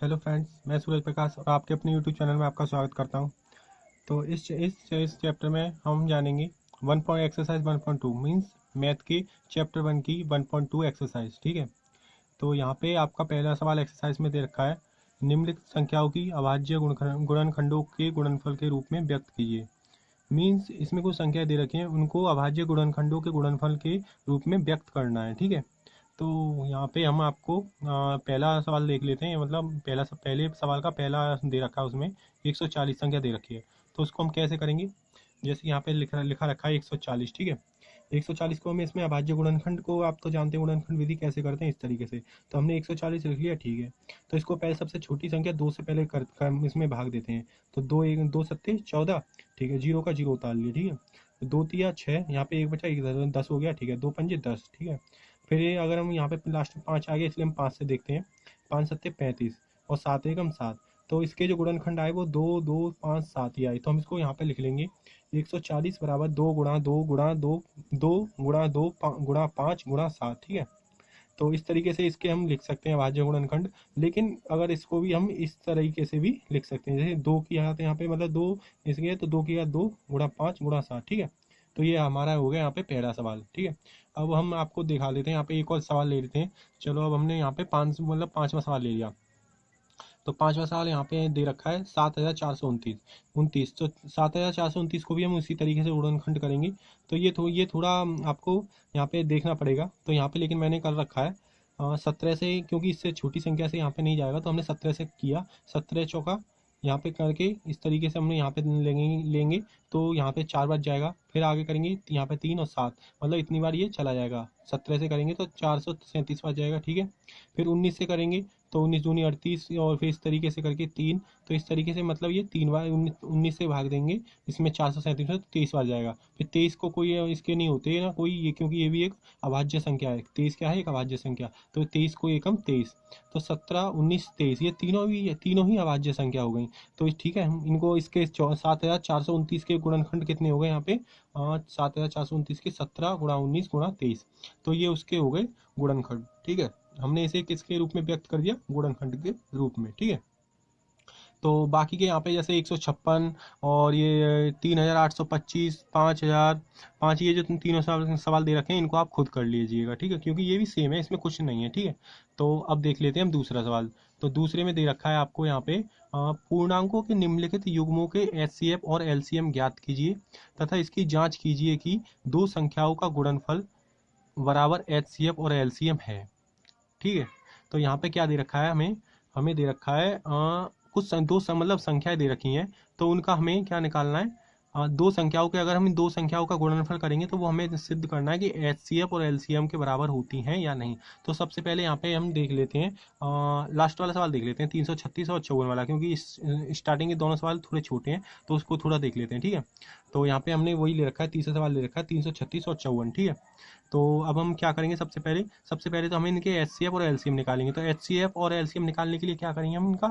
Hello friends, मैं सूरज प्रकाश और आपके अपने यूट्यूब चैनल में आपका स्वागत करता हूं। तो इस चैप्टर में हम जानेंगे एक्सरसाइज 1.2 मींस मैथ की चैप्टर 1 की 1.2 एक्सरसाइज। ठीक है, तो यहाँ पे आपका पहला सवाल एक्सरसाइज में दे रखा है, निम्नलिखित संख्याओं की अभाज्य गुणनखंडों के गुणनफल के रूप में व्यक्त कीजिए। मींस इसमें कुछ संख्या दे रखी हैं, उनको अभाज्य गुणनखंडों के गुणनफल के रूप में व्यक्त करना है। ठीक है, तो यहाँ पे हम आपको पहला सवाल देख लेते हैं। मतलब पहले सवाल का पहला दे रखा है, उसमें 140 संख्या दे रखी है। तो उसको हम कैसे करेंगे, जैसे यहाँ पे लिखा रखा है 140। ठीक है, 140 को हम इसमें अभाज्य गुणनखंड को, आप तो जानते हैं गुणनखंड विधि कैसे करते हैं, इस तरीके से। तो हमने 140 लिख लिया। ठीक है, तो इसको पहले सबसे छोटी संख्या 2 से पहले इसमें भाग देते हैं। तो दो सत्ते 14। ठीक है, जीरो का जीरो उतार लिया। ठीक है, तो दो तिया 6, यहाँ पे एक बचा, एक 10 हो गया। ठीक है, दो पंजे 10। ठीक है, फिर ये अगर हम यहाँ पे लास्ट में 5 आ गया, इसलिए हम 5 से देखते हैं। 5 सत्ते 35 और 7 एकम 7। तो इसके जो गुणनखंड आए वो 2 2 5 7 ही आए। तो हम इसको यहाँ पे लिख लेंगे 140 बराबर 2 गुणा 2 गुणा 2 2 गुणा 2 गुणा 5 गुणा 7। ठीक है, तो इस तरीके से इसके हम लिख सकते हैं अभाज्य गुणनखंड। लेकिन अगर इसको भी हम इस तरीके से भी लिख सकते हैं, जैसे 2 की यहाँ पे मतलब 2 इसके, तो 2 किया 2 गुणा 5 गुणा 7। ठीक है, तो ये हमारा हो गया यहाँ पे पहला सवाल। ठीक है, अब हम आपको दिखा देते हैं, यहाँ पे एक और सवाल ले लेते हैं। चलो, अब हमने यहाँ पे पांचवा सवाल ले लिया। तो पांचवा सवाल यहाँ पे दे रखा है 7429 तो 7429 को भी हम उसी तरीके से गुणनखंड करेंगे। तो ये थोड़ा आपको यहाँ पे देखना पड़ेगा। तो यहाँ पे लेकिन मैंने कर रखा है 17 से, क्योंकि इससे छोटी संख्या से यहाँ पे नहीं जाएगा, तो हमने 17 से किया। 17 चौका यहाँ पे करके इस तरीके से हमने यहाँ पे लेंगे तो यहाँ पे 4 बच जाएगा। फिर आगे करेंगे यहाँ पे 3 और 7, मतलब इतनी बार ये चला जाएगा। 17 से करेंगे तो 437 बच जाएगा। ठीक है, फिर 19 से करेंगे तो 19 दूनी 38, और फिर इस तरीके से करके 3। तो इस तरीके से मतलब ये 3 बार 19 से भाग देंगे, इसमें 437 में 23 बार जाएगा। फिर 23 को कोई इसके नहीं होते ना कोई, ये क्योंकि ये भी एक अभाज्य संख्या है। 23 क्या है, एक अभाज्य संख्या। तो 23 को एकम 23। तो 17 19 23 ये तीनों ही अभाज्य संख्या हो गई। तो ठीक है, हम इनको इसके 7429 के गुणनखंड कितने हो गए यहाँ पे, 7429 के 17 गुणा 19 गुणा 23। तो ये उसके हो गए गुणनखंड। ठीक है, हमने इसे किसके रूप में व्यक्त कर दिया, गुणनखंड के रूप में। ठीक है, तो बाकी के यहाँ पे जैसे 156 और ये 3825, 5000, 5, ये जो तीनों सवाल दे रखे हैं, इनको आप खुद कर लीजिएगा। ठीक है, क्योंकि ये भी सेम है, इसमें कुछ नहीं है। ठीक है, तो अब देख लेते हैं हम दूसरा सवाल। तो दूसरे में दे रखा है आपको यहाँ पे पूर्णांकों के निम्नलिखित युग्मों के एचसीएफ और एलसीएम ज्ञात कीजिए तथा इसकी जांच कीजिए कि दो संख्याओं का गुणनफल बराबर एचसीएफ और एलसीएम है। ठीक है, तो यहाँ पे क्या दे रखा है, हमें हमें दे रखा है मतलब संख्याएं दे रखी हैं। तो उनका हमें क्या निकालना है, दो संख्याओं के, अगर हम इन दो संख्याओं का गुणनफल करेंगे तो वो हमें सिद्ध करना है कि एचसीएफ और एलसीएम के बराबर होती हैं या नहीं। तो सबसे पहले यहाँ पे हम देख लेते हैं, लास्ट वाला सवाल देख लेते हैं, 336 और 54 वाला, क्योंकि स्टार्टिंग के दोनों सवाल थोड़े छोटे हैं, तो उसको थोड़ा देख लेते हैं। ठीक है, तो यहाँ पे हमने वही ले रखा है, तीसरा सवाल ले रखा है 336 और 54। ठीक है, तो अब हम क्या करेंगे, सबसे पहले तो हमें इनके एचसीएफ और एलसीएम निकालेंगे। तो एचसीएफ और एलसीएम निकालने के लिए क्या करेंगे, हम इनका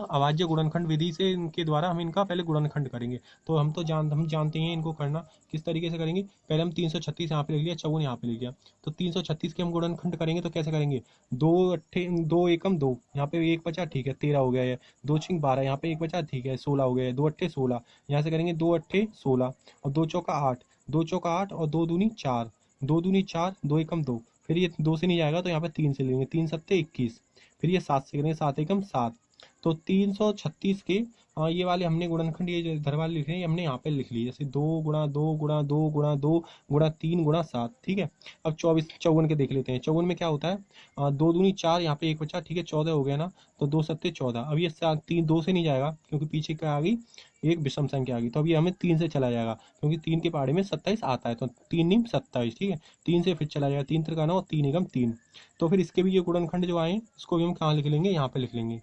अभाज्य गुणनखंड विधि से, इनके द्वारा हम इनका पहले गुणनखंड करेंगे। तो हम जानते हैं इनको करना किस तरीके से करेंगे। पहले हम 336 यहाँ पे लिख लिया, 54 यहाँ पे लिख लिया। तो 336 के हम गुणनखंड करेंगे तो कैसे करेंगे, दो एकम दो, यहाँ पे एक बचा। ठीक है, 13 हो गया है। 2 छिंग 12, यहाँ पे एक बचा। ठीक है, 16 हो गया है। 2 अट्ठे 16, यहाँ से करेंगे 2 अट्ठे 16 और 2 चौका 8, 2 चौका 8 और 2 दूनी 4, 2 दूनी 4, 2 एकम 2। फिर ये 2 से नहीं जाएगा तो यहाँ पे 3 से लेंगे, 3 सत्ते 21। फिर ये 7 से करेंगे, 7 एकम 7। तो 336 के ये वाले हमने गुणनखंड, ये जो इधर वाले लिख रहे हैं, हमने यहाँ पे लिख लिए, जैसे 2 गुणा 2 गुणा 2 गुणा 2 गुणा 3 गुणा 7। ठीक है, अब 54 के देख लेते हैं। 54 में क्या होता है, 2 दूनी 4, यहाँ पे एक बचा। ठीक है, 14 हो गया ना। तो 2 सत्ते 14। अब ये 2 से नहीं जाएगा, क्योंकि पीछे क्या आ गई, एक विषम संख्या आ गई। तो अभी हमें 3 से चला जाएगा, क्योंकि 3 के पहाड़े में 27 आता है। तो 3 नीम 27। ठीक है, 3 से फिर चला जाएगा, 3 त्रिकाना और 3 एकम 3। तो फिर इसके भी ये गुणनखंड जो आए, इसको भी हम कहाँ लिख लेंगे, यहाँ पे लिख लेंगे।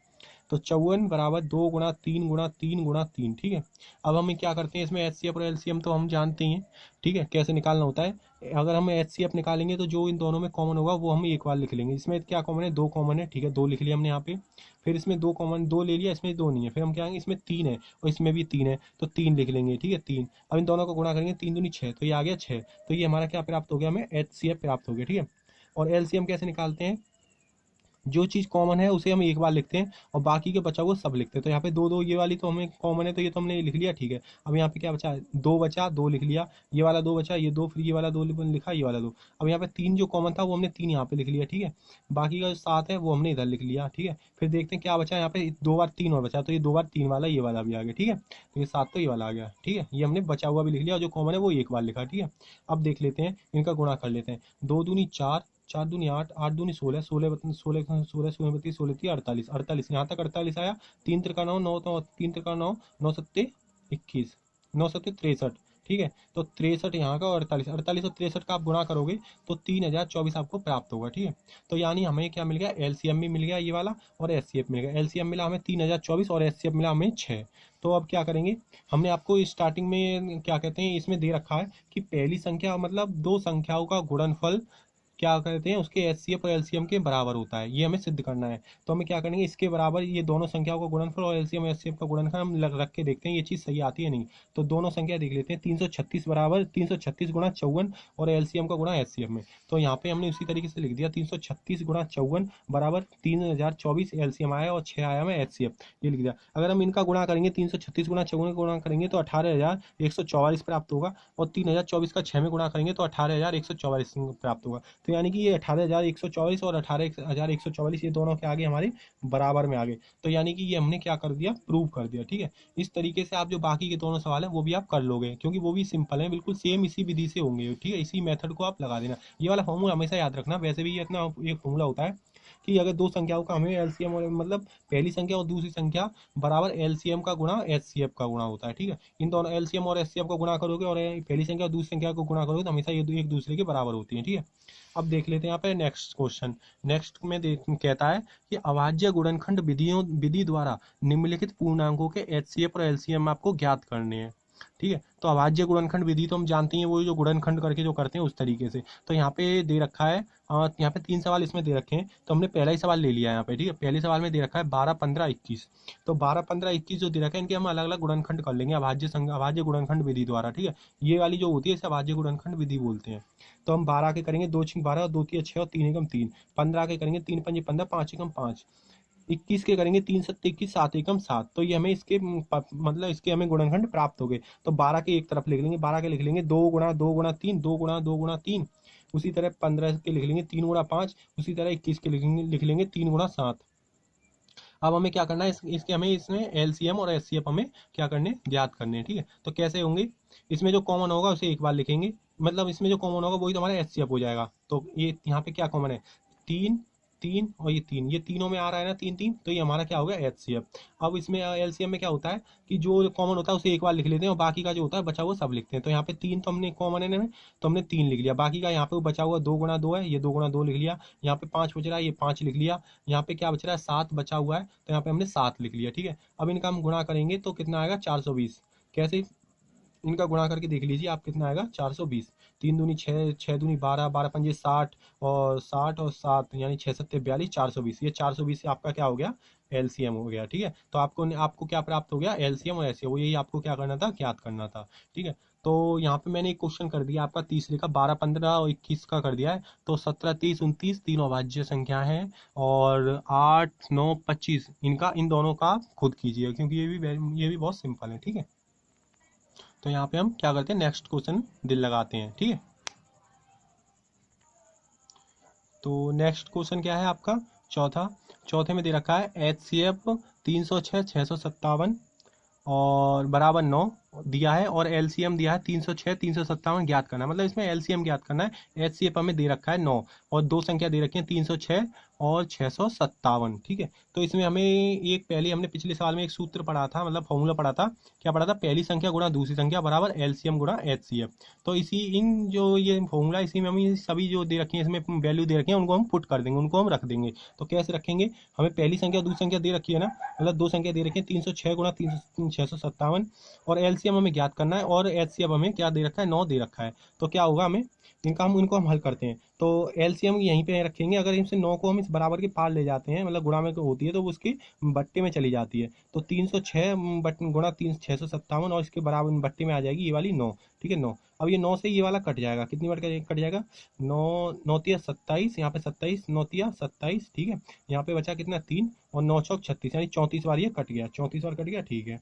तो 54 बराबर 2 गुणा 3 गुणा 3 गुणा 3। ठीक है, अब हम क्या करते हैं, इसमें एचसीएफ और एलसीएम तो हम जानते ही हैं। ठीक है, कैसे निकालना होता है। अगर हम एचसीएफ निकालेंगे तो जो इन दोनों में कॉमन होगा वो हम एक बार लिख लेंगे। इसमें क्या कॉमन है, 2 कॉमन है। ठीक है, 2 लिख लिया हमने यहाँ पे। फिर इसमें 2 कॉमन, 2 ले लिया, इसमें 2 नहीं है। फिर हम क्या आएंगे, इसमें 3 है और इसमें भी 3 है, तो 3 लिख लेंगे। ठीक है, 3। अब इन दोनों को गुणा करेंगे, 3 दूनी 6, तो ये आ गया 6। तो ये हमारा क्या प्राप्त हो गया, हमें एचसीएफ प्राप्त हो गया। ठीक है, और एलसीएम कैसे निकालते हैं, जो चीज़ कॉमन है उसे हम एक बार लिखते हैं और बाकी के बचा हुआ सब लिखते हैं। तो यहाँ पे दो दो ये वाली तो हमें कॉमन है, तो ये तो हमने लिख लिया, ठीक है। अब यहाँ पे क्या बचा, दो बचा, दो लिख लिया, ये वाला दो बचा, ये दो, फिर ये वाला दो लिखा, ये वाला दो। अब यहाँ पे तीन जो कॉमन था वो हमने तीन यहाँ पे लिख लिया, ठीक है। बाकी का जो सात है वो हमने इधर लिख लिया, ठीक है। फिर देखते हैं क्या बचा, यहाँ पे दो बार तीन और बचा, तो ये दो बार तीन वाला ये वाला भी आ गया, ठीक है। तो ये सात तो ये वाला आ गया, ठीक है। ये हमने बचा हुआ भी लिख लिया और जो कॉमन है वो एक बार लिखा, ठीक है। अब देख लेते हैं, इनका गुणा कर लेते हैं। दो दूनी चार, चार दूनी आठ, आठ दूनी सोलह, सोलह सोलह सोलह सोलह बत्तीस, सोलह तीन अड़तालीस, अड़तालीस यहाँ तक अड़तालीस आया। तीन त्रिका नौ, नौ तो तीन त्रिका नौ, नौ सत्ते 21, नौ सत्ते 63, ठीक है। तो 63 यहाँ का और 48, 48 और 63 का आप गुणा करोगे तो 3024 आपको प्राप्त होगा, ठीक है। तो यानी हमें क्या मिल गया, एलसीएम भी मिल गया ये वाला और एचसीएफ मिल गया। एलसीएम मिला हमें 3024 और एचसीएफ मिला हमें 6। तो अब क्या करेंगे, हमने आपको स्टार्टिंग में क्या कहते हैं इसमें दे रखा है कि पहली संख्या मतलब दो संख्याओं का गुणनफल क्या कहते हैं उसके एचसीएफ और एलसीएम के बराबर होता है, ये हमें सिद्ध करना है। तो हमें क्या करेंगे, इसके बराबर ये दोनों संख्याओं का गुणनफल और एलसीएम एचसीएफ का गुणनफल हम रख के देखते हैं ये चीज़ सही आती है नहीं। तो दोनों संख्या देख लेते हैं, 336 बराबर 336 गुणा 54 और एलसीएम का गुणा एचसीएफ में। तो यहाँ पे हमने उसी तरीके से लिख दिया 336 गुणा 54 बराबर 3024 एलसीएम आया और 6 आया हमें एचसीएफ, ये लिख दिया। अगर हम इनका गुणा करेंगे 336 गुणा 54 गुणा करेंगे तो 18,144 प्राप्त होगा और 3024 का 6 में गुणा करेंगे तो 18,144 प्राप्त होगा। तो यानी कि ये 18,144 और 18,144 ये दोनों के आगे हमारे बराबर में आ गए। तो यानी कि ये हमने क्या कर दिया, प्रूव कर दिया, ठीक है। इस तरीके से आप जो बाकी के दोनों सवाल है वो भी आप कर लोगे, क्योंकि वो भी सिंपल है, बिल्कुल सेम इसी विधि से होंगे, ठीक है। इसी मेथड को आप लगा देना। ये वाला फॉर्मूला हमेशा याद रखना। वैसे भी ये इतना एक फॉर्मूला होता है कि अगर दो संख्याओं का हमें एलसीएम और मतलब पहली संख्या और दूसरी संख्या बराबर एलसीएम का गुणा एचसीएफ का गुणा होता है, ठीक है। इन दोनों एलसीएम और एचसीएफ को गुणा करोगे और पहली संख्या और दूसरी संख्या को गुणा करोगे तो हमेशा ये एक दूसरे के बराबर होती है, ठीक है। अब देख लेते हैं यहाँ पे नेक्स्ट क्वेश्चन। नेक्स्ट में कहता है कि अभाज्य गुणनखंड विधि द्वारा निम्नलिखित पूर्णांकों के एचसीएफ और एलसीएम आपको ज्ञात करने हैं, ठीक है। तो अभाज्य गुणनखंड विधि तो हम जानते हैं, वो जो गुणनखंड करके जो करते हैं उस तरीके से। तो यहाँ पे दे रखा है, यहाँ पे तीन सवाल इसमें दे रखे हैं, तो हमने पहला ही सवाल ले लिया यहाँ पे, ठीक है। पहले सवाल में दे रखा है 12, 15, 21। तो 12, 15, 21 जो दे रखा है इनके हम अलग अलग गुणनखंड कर लेंगे अभाज्य गुणनखंड विधि द्वारा, ठीक है। ये वाली जो होती है इसे अभाज्य गुणनखंड विधि बोलते हैं। तो हम 12 के करेंगे, 2 6 12 और 2 3 6 और 3 एकम 3। 15 के करेंगे 3 5 15, 5 एकम 5। 21 के करेंगे 3 7 21, 7 एकम 7। तो ये हमें इसके मतलब इसके हमें गुणनखंड प्राप्त हो गए। तो 12 के एक तरफ लिख लेंगे, 12 के लिख लेंगे 2 गुणा 2 गुणा 3, 2 गुणा 2 गुणा 3। उसी तरह 15 के लिख लेंगे 3 गुणा 5। उसी तरह 21 के लिख लेंगे 3 गुणा 7। अब हमें क्या करना है, इसके हमें इसमें एलसीएम और एचसीएफ हमें क्या करने, ज्ञात करने हैं, ठीक है। तो कैसे होंगे, इसमें जो कॉमन होगा उसे एक बार लिखेंगे, मतलब इसमें जो कॉमन होगा वही तो हमारा एचसीएफ हो जाएगा। तो ये यहाँ पे क्या कॉमन है, 3 3 और ये 3, ये तीनों में आ रहा है ना 3 3, तो ये हमारा क्या होगा एचसीएफ। अब इसमें एलसीएम में क्या होता है कि जो कॉमन होता है उसे एक बार लिख लेते हैं और बाकी का जो होता है बचा हुआ सब लिखते हैं। तो यहाँ पे 3 तो हमने कॉमन है ना, तो हमने 3 लिख लिया। बाकी का यहाँ पे बचा हुआ 2 गुणा 2 है, ये 2 गुणा 2 लिख लिया। यहाँ पे 5 बच रहा है, ये 5 लिख लिया। यहाँ पे क्या बच रहा है, 7 बचा हुआ है, तो यहाँ पे हमने 7 लिख लिया, ठीक है। अब इनका हम गुणा करेंगे तो कितना आएगा, 420। कैसे, इनका गुणा करके देख लीजिए आप कितना आएगा, 420। 3 दूनी 6, 6 दूनी 12, 12 पंजे 60 और 60 और 7 यानी 6 सत्ते 42, 420। ये 420 से आपका क्या हो गया, एलसीएम हो गया, ठीक है। तो आपको क्या प्राप्त हो गया, एलसीएम और एचसीएफ, यही आपको क्या करना था, ज्ञात करना था, ठीक है। तो यहाँ पे मैंने एक क्वेश्चन कर दिया आपका 30 लिखा, 12 15 और 21 का कर दिया है। तो 17 30 29 तीनों अभाज्य संख्या है और 8 9 25 इनका, इन दोनों का खुद कीजिए, क्योंकि ये भी बहुत सिंपल है, ठीक है। तो यहाँ पे हम क्या करते हैं, नेक्स्ट क्वेश्चन दिल लगाते हैं, ठीक है। तो नेक्स्ट क्वेश्चन क्या है आपका, चौथे में दे रखा है एचसीएफ 306 657 और बराबर 9 दिया है और एलसीएम दिया है 306 357 ज्ञात करना है। मतलब इसमें एलसीएम ज्ञात करना है, एचसीएफ हमें दे रखा है 9 और दो संख्या दे रखी है 306 और 657, ठीक है। तो इसमें हमें एक पहले हमने पिछले साल में एक सूत्र पढ़ा था, मतलब फॉर्मूला पढ़ा था, क्या पढ़ा था, पहली संख्या गुणा दूसरी संख्या बराबर एलसीएम गुणा एचसीएफ। तो इन जो ये फॉर्मूला इसी में हम सभी जो दे रखी है इसमें वैल्यू दे रखी है उनको हम पुट कर देंगे, उनको हम रख देंगे। तो कैसे रखेंगे, हमें पहली संख्या दूसरी संख्या दे रखी है ना, मतलब दो संख्या दे रखी है 306 गुणा 657 और एल एलसीएम हमें ज्ञात करना है और एचसीएफ हमें क्या दे रखा है, 9 दे रखा है। तो क्या होगा, हमें इनको हम हल करते हैं। तो एलसीएम यहीं पे रखेंगे, अगर इनसे 9 को हम इस बराबर के पार ले जाते हैं, मतलब गुणा में होती है तो वो उसकी बट्टे में चली जाती है। तो 306 गुणा 657 और इसके बराबर बट्टे में आ जाएगी ये वाली 9। ठीक है, 9। अब ये 9 से ये वाला कट जाएगा, कितनी बार कट जाएगा, 9 9 तिया 27, यहाँ पे 27, 9 तिया 27। ठीक है, यहाँ पे बचा कितना, 3 और 9 चौक 36, यानी 34 बार ये कट गया, 34 बार कट गया। ठीक है,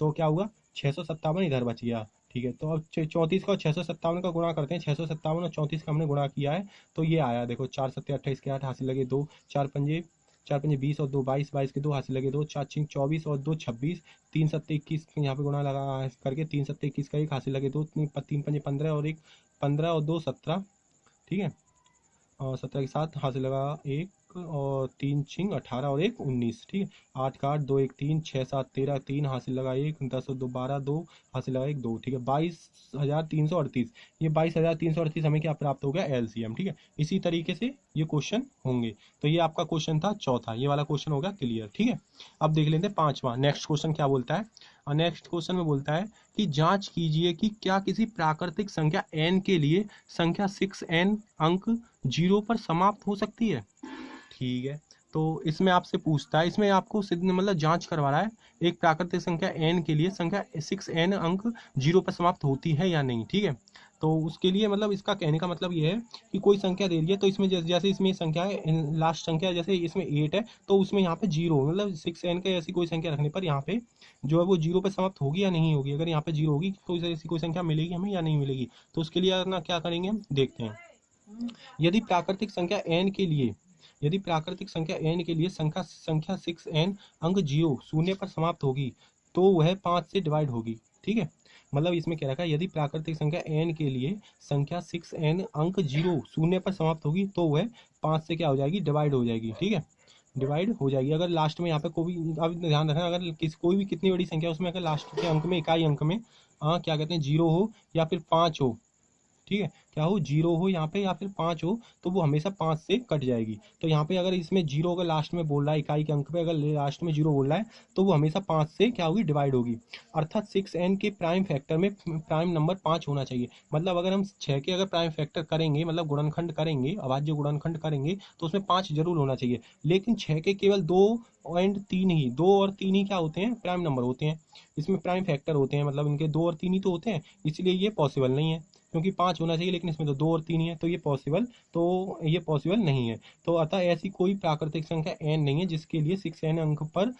तो क्या हुआ, 657 इधर बच गया। ठीक है, तो अब 34 का और 657 का गुणा करते हैं। 657 और 34 का हमने गुणा किया है तो ये आया, देखो 4 सत्ते 28 के 8 हासिल लगे 2, 4 पंजे 20 और 2 22, 22 के 2 हासिल लगे 2, 4 छिंग 24 और 2 26, 3 सत्ते 21, यहाँ पे गुणा लगा करके 3 सत्ते 21 का 1 हासिल लगे 2, 3 पंजे 15 और 1 15 और 2 17। ठीक है, और 17 के साथ हासिल लगा 1 और 3 छिंग 18 और 1 19। ठीक है, 8 का 8 2 1 3 6 7 13 3 हासिल लगा 1 10 और 2 12 2 हासिल लगा 1 2। ठीक है, 22,338। ये 22,338 हमें क्या प्राप्त हो गया, एलसीएम। ठीक है, इसी तरीके से ये क्वेश्चन होंगे। तो ये आपका क्वेश्चन था चौथा, ये वाला क्वेश्चन होगा क्लियर। ठीक है, अब देख लेते हैं पांचवा। नेक्स्ट क्वेश्चन क्या बोलता है, और नेक्स्ट क्वेश्चन में बोलता है कि जांच कीजिए कि क्या किसी प्राकृतिक संख्या n के लिए संख्या 6n अंक 0 पर समाप्त हो सकती है। ठीक है, तो इसमें आपसे पूछता है, इसमें आपको सिद्ध मतलब जांच करवा रहा है, एक प्राकृतिक संख्या n के लिए संख्या 6n अंक 0 पर समाप्त होती है या नहीं। ठीक है, तो उसके लिए मतलब इसका कहने का मतलब ये है कि कोई संख्या दे रही है, तो इसमें जैसे इसमें संख्या है, लास्ट संख्या जैसे इसमें 8 है तो उसमें यहाँ पे 0 मतलब 6n के ऐसी कोई संख्या रखने पर यहाँ पे जो है वो 0 पे समाप्त होगी या नहीं होगी। अगर यहाँ पे 0 होगी तो ऐसी कोई संख्या मिलेगी हमें या नहीं मिलेगी। तो उसके लिए ना क्या करेंगे हम देखते हैं। यदि प्राकृतिक संख्या n के लिए संख्या 6n अंक 0 शून्य पर समाप्त होगी तो वह 5 से डिवाइड होगी। ठीक है, मतलब इसमें क्या रखा है, यदि प्राकृतिक संख्या n के लिए संख्या 6n अंक 0 शून्य पर समाप्त होगी तो वह 5 से क्या हो जाएगी, डिवाइड हो जाएगी। ठीक है, डिवाइड हो जाएगी। अगर लास्ट में यहाँ पे कोई, अब ध्यान रखना, अगर कोई भी कितनी बड़ी संख्या उसमें अगर लास्ट के अंक में, इकाई अंक में क्या कहते हैं, 0 हो या फिर 5 हो। ठीक है, क्या हो, 0 हो यहाँ पे या फिर 5 हो तो वो हमेशा 5 से कट जाएगी। तो यहाँ पे अगर इसमें 0 अगर लास्ट में बोल रहा है, इकाई के अंक पे अगर लास्ट में 0 बोल रहा है तो वो हमेशा 5 से क्या होगी, डिवाइड होगी। अर्थात 6n के प्राइम फैक्टर में प्राइम नंबर 5 होना चाहिए। मतलब अगर हम 6 के अगर प्राइम फैक्टर करेंगे, मतलब गुणनखंड करेंगे, अभाज्य गुणनखंड करेंगे तो उसमें 5 जरूर होना चाहिए। लेकिन 6 के केवल 2 और 3 ही, 2 और 3 ही क्या होते हैं, प्राइम नंबर होते हैं। इसमें प्राइम फैक्टर होते हैं, मतलब इनके 2 और 3 ही तो होते हैं, इसलिए ये पॉसिबल नहीं है। क्योंकि 5 होना चाहिए लेकिन इसमें तो 2 और 3 ही है, तो ये पॉसिबल नहीं है। तो अतः ऐसी कोई प्राकृतिक संख्या n नहीं है जिसके लिए 6n अंक पर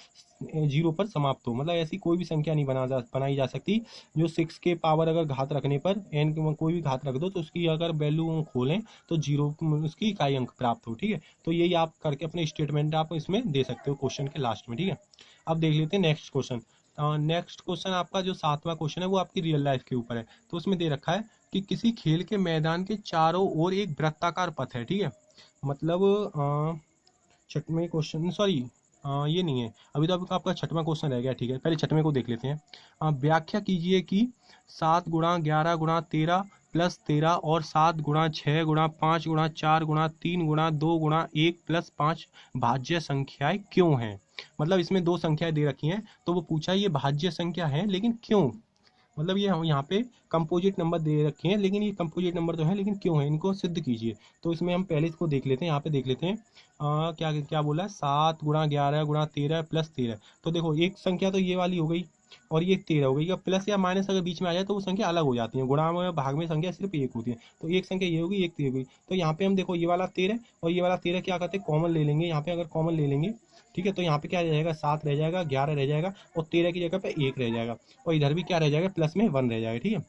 0 पर समाप्त हो। मतलब ऐसी कोई भी संख्या नहीं बनाई जा सकती जो 6 के पावर अगर घात रखने पर n के कोई भी घात रख दो तो उसकी अगर वैल्यू खोलें तो 0 उसकी इकाई अंक प्राप्त हो। ठीक है, तो यही आप करके अपने स्टेटमेंट आप इसमें दे सकते हो क्वेश्चन के लास्ट में। ठीक है, अब देख लेते हैं नेक्स्ट क्वेश्चन। नेक्स्ट क्वेश्चन आपका जो 7वां क्वेश्चन है वो आपकी रियल लाइफ के ऊपर है। तो उसमें दे रखा है कि किसी खेल के मैदान के चारों ओर एक वृत्ताकार पथ है। ठीक है, मतलब छठवें क्वेश्चन, सॉरी ये नहीं है, अभी तो आपका 6वां क्वेश्चन रह गया। ठीक है, पहले 6वें को देख लेते हैं। व्याख्या कीजिए कि 7 गुणा 11 गुणा 13 प्लस 13 और 7 गुणा 6 गुणा 5 गुणा 4 गुणा 3 गुणा 2 गुणा 1 प्लस 5 भाज्य संख्याएं क्यों हैं। मतलब इसमें 2 संख्याएं दे रखी हैं तो वो पूछा ये भाज्य संख्या है लेकिन क्यों, मतलब ये हम यहाँ पे कंपोजिट नंबर दे रखे हैं लेकिन ये कंपोजिट नंबर तो है लेकिन क्यों है, इनको सिद्ध कीजिए। तो इसमें हम पहले इसको देख लेते हैं, यहाँ पे देख लेते हैं क्या क्या बोला है, 7 गुणा 11 गुणा 13 प्लस 13। तो देखो एक संख्या तो ये वाली हो गई और ये 13 हो गई, या प्लस या माइनस अगर बीच में आ जाए तो वो संख्या अलग हो जाती है। गुणा में भाग में संख्या सिर्फ एक होती है, तो एक संख्या ये होगी, एक 13 होगी। तो यहाँ पे हम देखो ये वाला 13 और ये वाला 13 क्या करते हैं, कॉमन ले लेंगे। यहाँ पे अगर कॉमन ले लेंगे, ठीक है, तो यहाँ पे क्या रह जाएगा, 7 रह जाएगा, 11 रह जाएगा और 13 की जगह पे 1 रह जाएगा और इधर भी क्या रह जाएगा, प्लस में 1 रह जाएगा। ठीक है,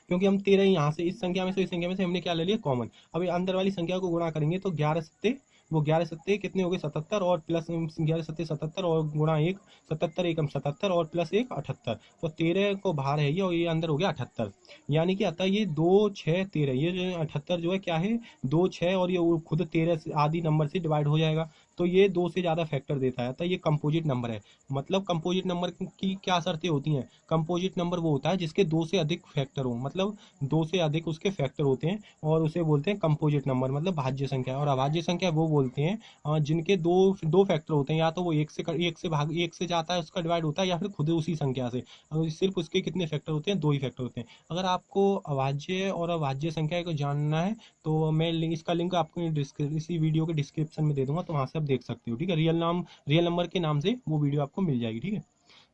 क्योंकि हम 13 यहाँ से इस संख्या में से इस संख्या में से हमने क्या ले लिया, कॉमन। अब अंदर वाली संख्या को गुणा करेंगे तो 11 सत्ते वो 11 सत्ते कितने हो गए, 77 और प्लस 11 सत्ते 77 और गुणा 1 77 एकम 77 और प्लस 1 78। तो 13 को बाहर है ये और ये अंदर हो गया 78। यानी कि अतः ये 2 6 13, ये जो 78 जो है क्या है 2 6 और ये खुद 13 आदि नंबर से डिवाइड हो जाएगा। तो ये 2 से ज़्यादा फैक्टर देता है, तो ये कंपोजिट नंबर है। मतलब कंपोजिट नंबर की क्या शर्तें होती हैं, कंपोजिट नंबर वो होता है जिसके 2 से अधिक फैक्टर हो, मतलब 2 से अधिक उसके फैक्टर होते हैं और उसे बोलते हैं कंपोजिट नंबर, मतलब भाज्य संख्या। और अभाज्य संख्या वो बोलते हैं जिनके दो दो फैक्टर होते हैं, या तो वो एक से जाता है, उसका डिवाइड होता है, या फिर खुद उसी संख्या से। सिर्फ उसके कितने फैक्टर होते हैं, 2 ही फैक्टर होते हैं। अगर आपको अभाज्य और अभाज्य संख्या को जानना है तो मैं इसका लिंक आपको इसी वीडियो के डिस्क्रिप्शन में दे दूंगा, तो वहाँ से आप देख सकते हो, ठीक है। रियल नंबर के नाम से वो वीडियो आपको मिल जाएगी, ठीक है।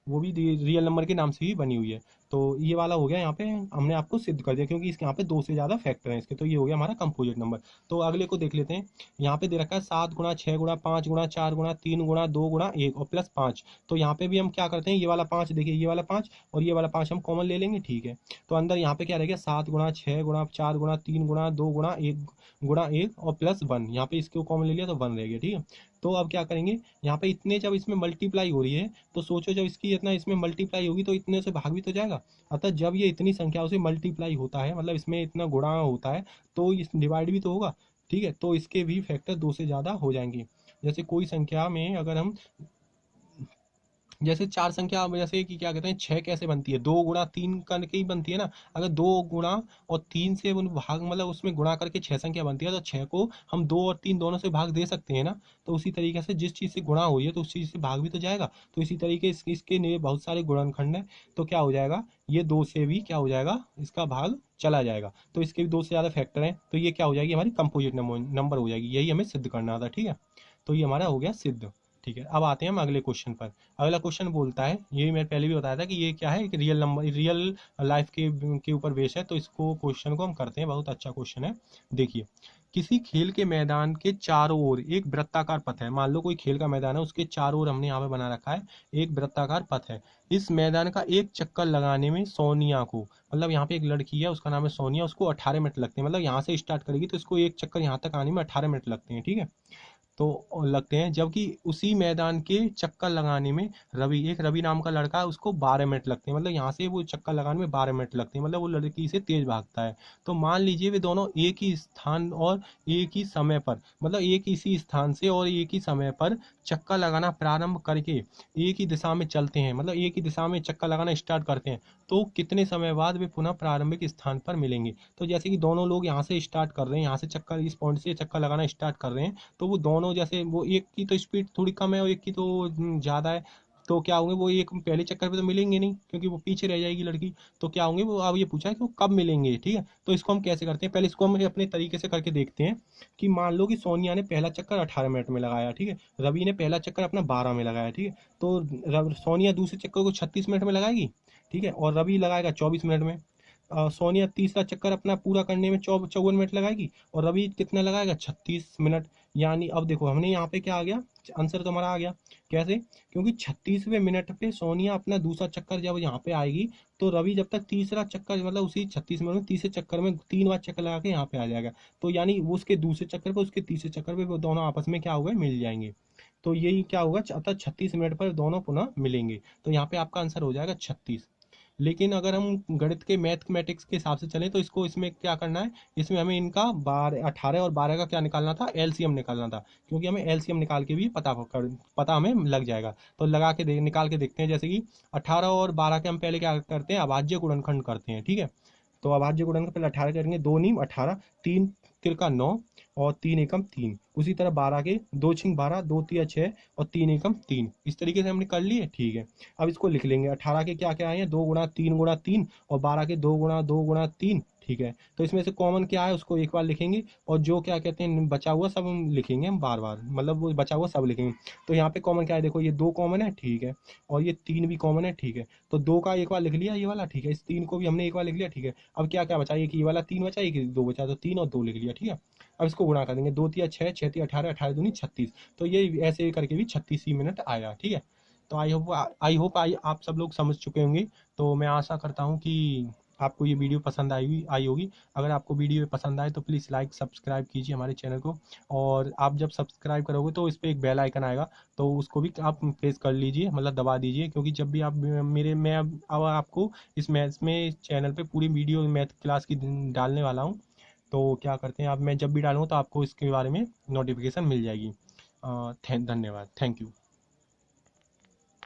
वो भी रियल नंबर के नाम से ही बनी हुई है। तो ये वाला हो गया, यहाँ पे हमने आपको सिद्ध कर दिया, क्योंकि इसके यहाँ पे 2 से ज़्यादा फैक्टर हैं इसके। तो ये हो गया हमारा कंपोजिट नंबर। तो अगले को देख लेते हैं। यहाँ पे दे रखा है 7 गुणा 6 गुणा 5 गुणा 4 गुणा 3 गुणा 2 गुणा 1 और प्लस 5। तो यहाँ पे भी हम क्या करते हैं, ये वाला 5 देखिए, ये वाला 5 और ये वाला 5 हम कॉमन ले लेंगे, ठीक है। तो अंदर यहाँ पे क्या रहेगा, 7 गुणा 6 गुणा 4 गुणा 3 गुणा 2 गुणा 1 और प्लस 1। यहाँ पे इसको कॉमन ले लिया तो 1 रह गया, ठीक है। तो अब क्या करेंगे, यहाँ पे इतने जब इसमें मल्टीप्लाई हो रही है तो सोचो जब इसकी इतना इसमें मल्टीप्लाई होगी तो इतने से भाग भी तो जाएगा। अतः जब ये इतनी संख्याओं से मल्टीप्लाई होता है, मतलब इसमें इतना गुणा होता है, तो इस डिवाइड भी तो होगा, ठीक है। तो इसके भी फैक्टर 2 से ज़्यादा हो जाएंगे। जैसे कोई संख्या में अगर हम, जैसे 4 संख्या, जैसे कि क्या कहते हैं 6 कैसे बनती है, 2 गुणा 3 करके ही बनती है ना। अगर 2 गुणा और 3 से उन भाग, मतलब उसमें गुणा करके 6 संख्या बनती है, तो 6 को हम 2 और 3 दोनों से भाग दे सकते हैं ना। तो उसी तरीके से जिस चीज़ से गुणा हुई है तो उस चीज़ से भाग भी तो जाएगा। तो इसी तरीके इसके लिए बहुत सारे गुणनखंड हैं। तो क्या हो जाएगा, ये 2 से भी क्या हो जाएगा, इसका भाग चला जाएगा। तो इसके भी 2 से ज़्यादा फैक्टर हैं, तो ये क्या हो जाएगी, हमारी कंपोजिट नंबर हो जाएगी। यही हमें सिद्ध करना था, ठीक है। तो ये हमारा हो गया सिद्ध, ठीक है। अब आते हैं हम अगले क्वेश्चन पर। अगला क्वेश्चन बोलता है, ये मैं पहले भी बताया था कि ये क्या है, एक रियल नंबर, रियल लाइफ के ऊपर बेस है। तो इसको क्वेश्चन को हम करते हैं, बहुत अच्छा क्वेश्चन है। देखिए, किसी खेल के मैदान के चारों ओर एक वृत्ताकार पथ है। मान लो कोई खेल का मैदान है, उसके चारों ओर हमने यहाँ पे बना रखा है एक वृत्ताकार पथ है। इस मैदान का एक चक्कर लगाने में सोनिया को, मतलब यहाँ पे एक लड़की है, उसका नाम है सोनिया, उसको 18 मिनट लगते हैं। मतलब यहाँ से स्टार्ट करेगी तो इसको एक चक्कर यहाँ तक आने में 18 मिनट लगते हैं, ठीक है। तो लगते हैं, जबकि उसी मैदान के चक्कर लगाने में रवि नाम का लड़का है, उसको 12 मिनट लगते हैं। मतलब यहाँ से वो चक्कर लगाने में 12 मिनट लगते हैं, मतलब वो लड़की से तेज भागता है। तो मान लीजिए वे दोनों एक ही स्थान और एक ही समय पर, मतलब एक इसी स्थान से और एक ही समय पर चक्कर लगाना प्रारंभ करके एक ही दिशा में चलते हैं, मतलब एक ही दिशा में चक्कर लगाना स्टार्ट करते हैं, तो कितने समय बाद वे पुनः प्रारंभिक स्थान पर मिलेंगे। तो जैसे कि दोनों लोग यहाँ से स्टार्ट कर रहे हैं, यहाँ से चक्कर, इस पॉइंट से चक्कर लगाना स्टार्ट कर रहे हैं, तो वो दोनों, जैसे वो एक की तो स्पीड थोड़ी कम है और एक की तो ज़्यादा है, तो क्या होंगे, वो एक पहले चक्कर पे तो मिलेंगे नहीं, क्योंकि वो पीछे रह जाएगी लड़की। तो क्या होंगे वो, अब ये पूछा है कि वो कब मिलेंगे, ठीक है। तो इसको हम कैसे करते हैं, पहले इसको हम अपने तरीके से करके देखते हैं। कि मान लो कि सोनिया ने पहला चक्कर 18 मिनट में लगाया, ठीक है। रवि ने पहला चक्कर अपना 12 में लगाया, ठीक है। तो सोनिया दूसरे चक्कर को 36 मिनट में लगाएगी, ठीक है, और रवि लगाएगा 24 मिनट में। सोनिया तीसरा चक्कर अपना पूरा करने में 54 मिनट लगाएगी, और रवि कितना लगाएगा, 36 मिनट। यानी अब देखो, हमने यहाँ पे क्या आ गया, आंसर तो हमारा आ गया। कैसे, क्योंकि 36वें मिनट पे सोनिया अपना दूसरा चक्कर जब यहाँ पे आएगी, तो रवि जब तक तीसरा चक्कर, मतलब उसी 36 मिनट में तीसरे चक्कर में 3 बार चक्कर लगा के यहाँ पे आ जाएगा। तो यानी वो उसके दूसरे चक्कर पे, उसके तीसरे चक्कर पे वो दोनों आपस में क्या हो गए, मिल जाएंगे। तो यही क्या होगा, अतः 36 मिनट पर दोनों पुनः मिलेंगे। तो यहाँ पे आपका आंसर हो जाएगा 36। लेकिन अगर हम गणित के मैथमेटिक्स के हिसाब से चलें तो इसको, इसमें क्या करना है, इसमें हमें इनका 18 और 12 का क्या निकालना था, एलसीएम निकालना था। क्योंकि हमें एलसीएम निकाल के भी पता हमें लग जाएगा। तो लगा के निकाल के देखते हैं। जैसे कि 18 और 12 के हम पहले क्या करते हैं, अभाज्य गुणनखंड करते हैं, ठीक है। तो अभाज्य गुणनखंड पहले 18 करेंगे, 2 नीम 18, 3 तिरका 9 और 3 एकम 3। उसी तरह 12 के 2 छिंग 12, 2 तिया 6 और 3 एकम 3। इस तरीके से हमने कर लिए, ठीक है। अब इसको लिख लेंगे, 18 के क्या क्या आए हैं, 2 गुणा 3 गुणा 3, और 12 के 2 गुणा 2 गुणा 3, ठीक है। तो इसमें से कॉमन क्या है उसको एक बार लिखेंगे, और जो क्या कहते हैं बचा हुआ सब हम लिखेंगे, हम बार बार, मतलब वो बचा हुआ सब लिखेंगे। तो यहाँ पे कॉमन क्या है, देखो ये 2 कॉमन है, ठीक है, और ये 3 भी कॉमन है, ठीक है। तो 2 का एक बार लिख लिया ये वाला, ठीक है। इस 3 को भी हमने एक बार लिख लिया, ठीक है। अब क्या क्या बचा, एक ये वाला 3 बचा, एक 2 बचा, तो 3 और 2 लिख लिया, ठीक है। अब इसको गुणा कर देंगे, 2 तिया 6, 6 तिया 18, 18 दूनी 36। तो ये ऐसे करके भी 36 ही मिनट आया, ठीक है। तो आई होप आप सब लोग समझ चुके होंगे। तो मैं आशा करता हूँ कि आपको ये वीडियो पसंद आई होगी। अगर आपको वीडियो पसंद आए तो प्लीज़ लाइक सब्सक्राइब कीजिए हमारे चैनल को। और आप जब सब्सक्राइब करोगे तो इस पर एक बेल आइकन आएगा, तो उसको भी आप प्रेस कर लीजिए, मतलब दबा दीजिए। क्योंकि जब भी आप मैं अब आपको इस मैथ्स में चैनल पे पूरी वीडियो मैथ क्लास की डालने वाला हूँ। तो क्या करते हैं, आप मैं जब भी डालूँ तो आपको इसके बारे में नोटिफिकेशन मिल जाएगी। धन्यवाद, थैंक यू।